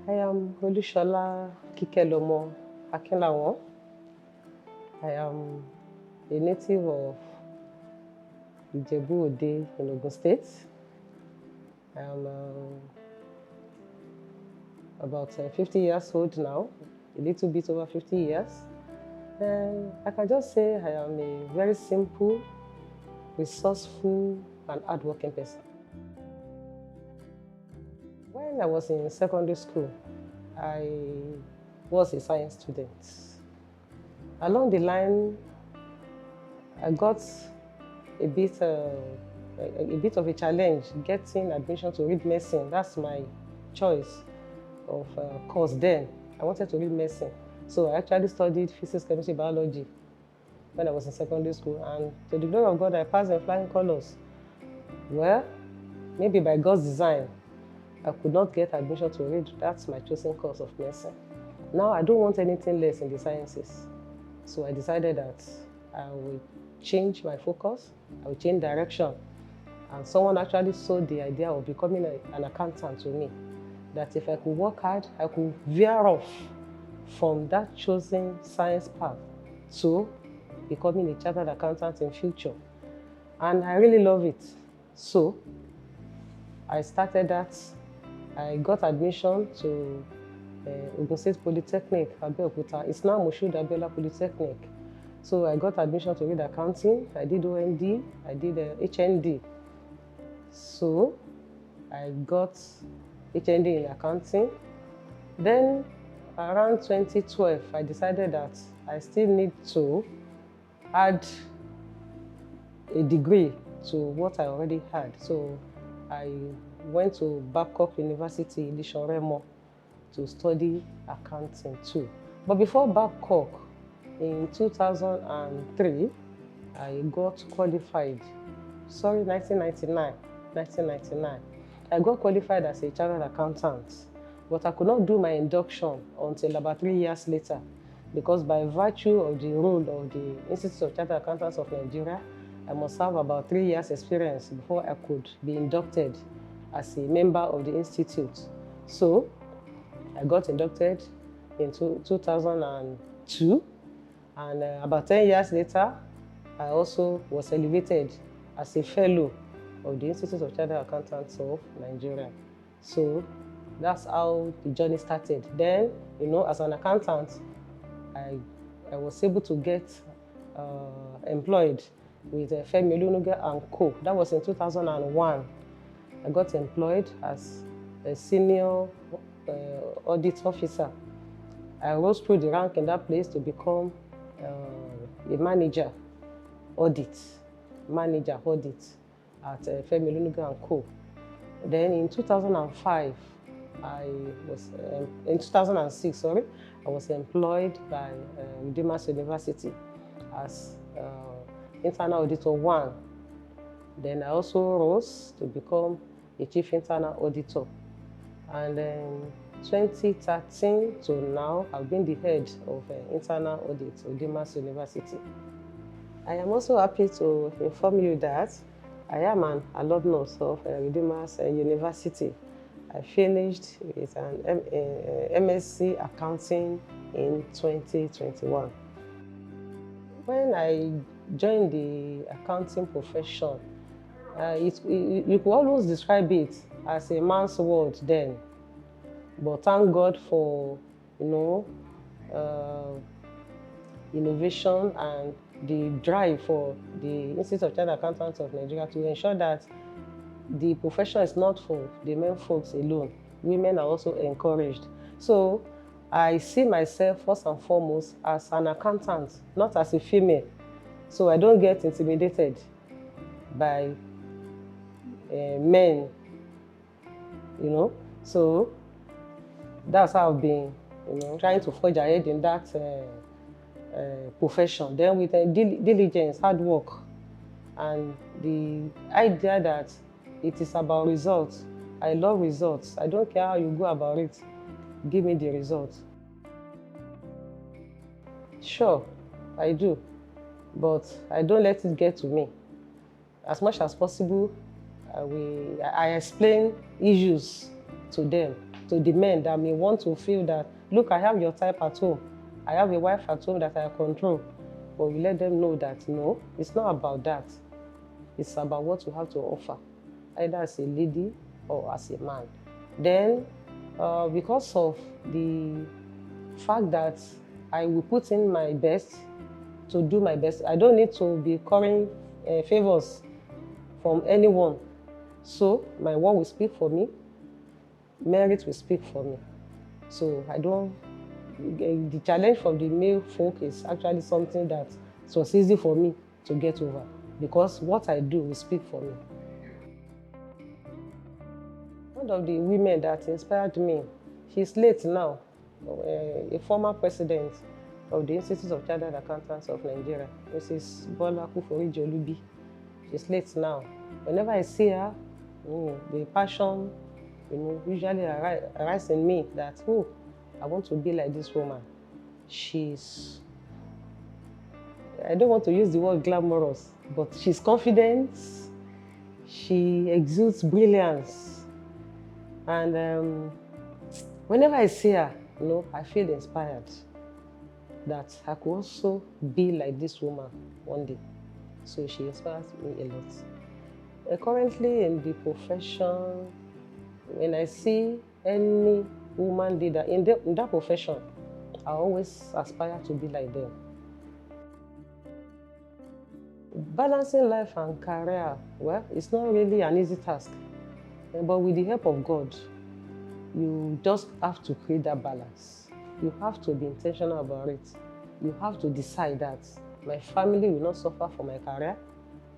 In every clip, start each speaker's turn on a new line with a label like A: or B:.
A: I am Olusola Kikelomo Akinlawon. I am a native of Ijebu-Ode in Ogun State. I am about 50 years old now, a little bit over 50 years. And I can just say I am a very simple, resourceful, and hardworking person. When I was in secondary school, I was a science student. Along the line, I got a bit of a challenge getting admission to read medicine. That's my choice of course then. I wanted to read medicine. So I actually studied physics, chemistry, biology when I was in secondary school. And to the glory of God, I passed in flying colors. Well, maybe by God's design, I could not get admission to read. That's my chosen course of medicine. Now I don't want anything less in the sciences. So I decided that I will change my focus, I will change direction. And someone actually sold the idea of becoming an accountant to me. That if I could work hard, I could veer off from that chosen science path to becoming a chartered accountant in future. And I really love it. So I started that. I got admission to Ogun State Polytechnic, Abeokuta. It's now Moshood Abiola Polytechnic. So I got admission to read accounting. I did OND, I did HND. So I got HND in accounting. Then around 2012, I decided that I still need to add a degree to what I already had. So I went to Babcock University, Ilishan-Remo, to study accounting too. But before Babcock, in 2003, I got qualified. 1999. I got qualified as a chartered accountant, but I could not do my induction until about 3 years later, because by virtue of the rule of the Institute of Chartered Accountants of Nigeria, I must have about 3 years experience before I could be inducted as a member of the institute. So I got inducted in 2002, and about 10 years later, I also was elevated as a fellow of the Institute of Chartered Accountants of Nigeria. So that's how the journey started. Then, as an accountant, I was able to get employed with Femi Olunuga and Co. That was in 2001. I got employed as a senior audit officer. I rose through the rank in that place to become a manager audit at Femi Olunuga and Co. Then in 2005, in 2006, I was employed by Redeemers University as Internal Auditor 1. Then I also rose to become a Chief Internal Auditor. And then 2013 to now, I've been the head of Internal Audit of Redeemers University. I am also happy to inform you that I am an alumnus of Redeemers University. I finished with an MSc Accounting in 2021. When I joined the accounting profession, you could always describe it as a man's world then. But thank God for, innovation and the drive for the Institute of Chartered Accountants of Nigeria to ensure that the profession is not for the men folks alone. Women are also encouraged. So I see myself first and foremost as an accountant, not as a female. So I don't get intimidated by men, So that's how I've been, trying to forge ahead in that profession. Then with diligence, hard work, and the idea that it is about results. I love results. I don't care how you go about it. Give me the results. Sure, I do, but I don't let it get to me. As much as possible, I explain issues to them to the men that may want to feel that, look, I have your type at home. I have a wife at home that I control. But we let them know that, no, it's not about that. It's about what you have to offer, either as a lady or as a man. Then, because of the fact that I will put in my best to do my best, I don't need to be calling favors from anyone. So my word will speak for me, merit will speak for me. So I don't, the challenge from the male folk is actually something that it was easy for me to get over, because what I do will speak for me. One of the women that inspired me, she's late now, a former president of the Institute of Chartered Accountants of Nigeria, Mrs. Bola Kufori-Jolubi. She's late now. Whenever I see her, the passion, usually arises in me that, oh, I want to be like this woman. She's, I don't want to use the word glamorous, but she's confident. She exudes brilliance. And whenever I see her, I feel inspired that I could also be like this woman one day. So she inspires me a lot. Currently in the profession, when I see any woman leader in that profession, I always aspire to be like them. Balancing life and career, well, it's not really an easy task, but with the help of God, you just have to create that balance. You have to be intentional about it. You have to decide that my family will not suffer for my career,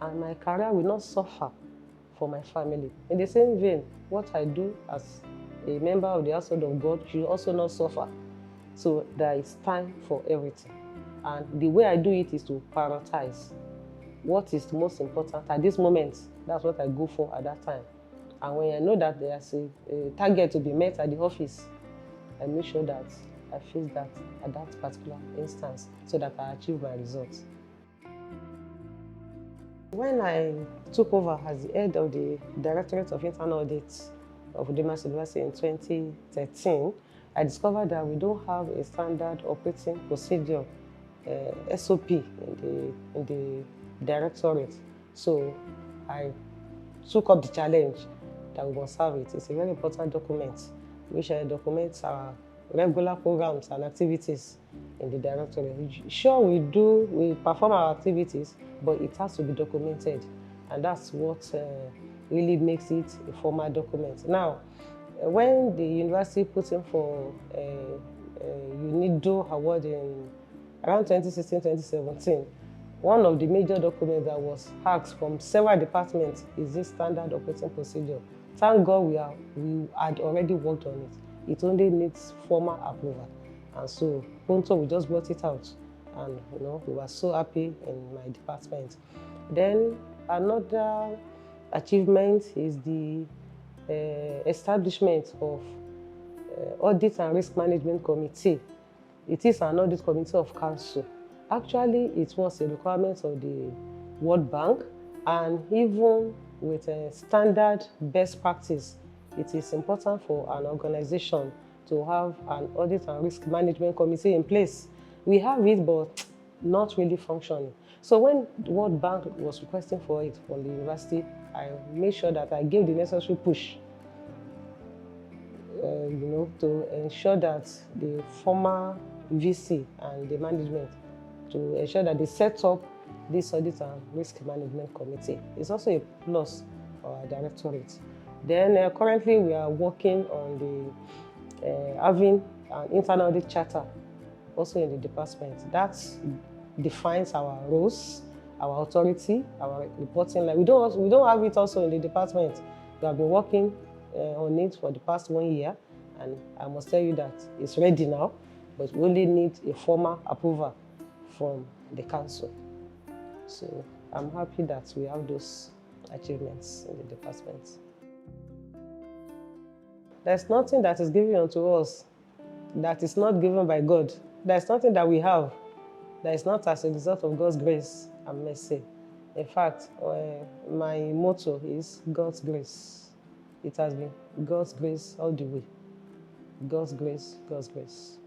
A: and my career will not suffer for my family. In the same vein, what I do as a member of the household of God should also not suffer. So there is time for everything. And the way I do it is to prioritize what is the most important at this moment. That's what I go for at that time. And when I know that there's a target to be met at the office, I make sure that I face that at that particular instance so that I achieve my results. When I took over as the head of the Directorate of Internal Audit of Udemas University in 2013, I discovered that we don't have a standard operating procedure, SOP, in the Directorate. So I took up the challenge that we must have it. It's a very important document which documents our regular programs and activities in the Directorate. Sure, we perform our activities, but it has to be documented, and that's what really makes it a formal document. Now, when the university put in for a UNIDO award in around 2016-2017, one of the major documents that was asked from several departments is this standard operating procedure. Thank God we had already worked on it. It only needs formal approval. And so, Ponto, we just brought it out. And we were so happy in my department. Then another achievement is the establishment of Audit and Risk Management Committee. It is an audit committee of council. Actually, it was a requirement of the World Bank, and even with a standard best practice, it is important for an organization to have an Audit and Risk Management Committee in place. We have it, but not really functioning. So when the World Bank was requesting for it from the university, I made sure that I gave the necessary push, to ensure that the former VC and the management, to ensure that they set up this Audit and Risk Management Committee. It's also a plus for our directorate. Then currently we are working on having an internal audit charter also in the department. That defines our roles, our authority, our reporting line. We don't have it also in the department. We have been working on it for the past 1 year, and I must tell you that it's ready now, but we only need a formal approval from the council. So I'm happy that we have those achievements in the department. There's nothing that is given unto us that is not given by God. There's nothing that we have that is not as a result of God's grace and mercy. In fact, my motto is God's grace. It has been God's grace all the way. God's grace, God's grace.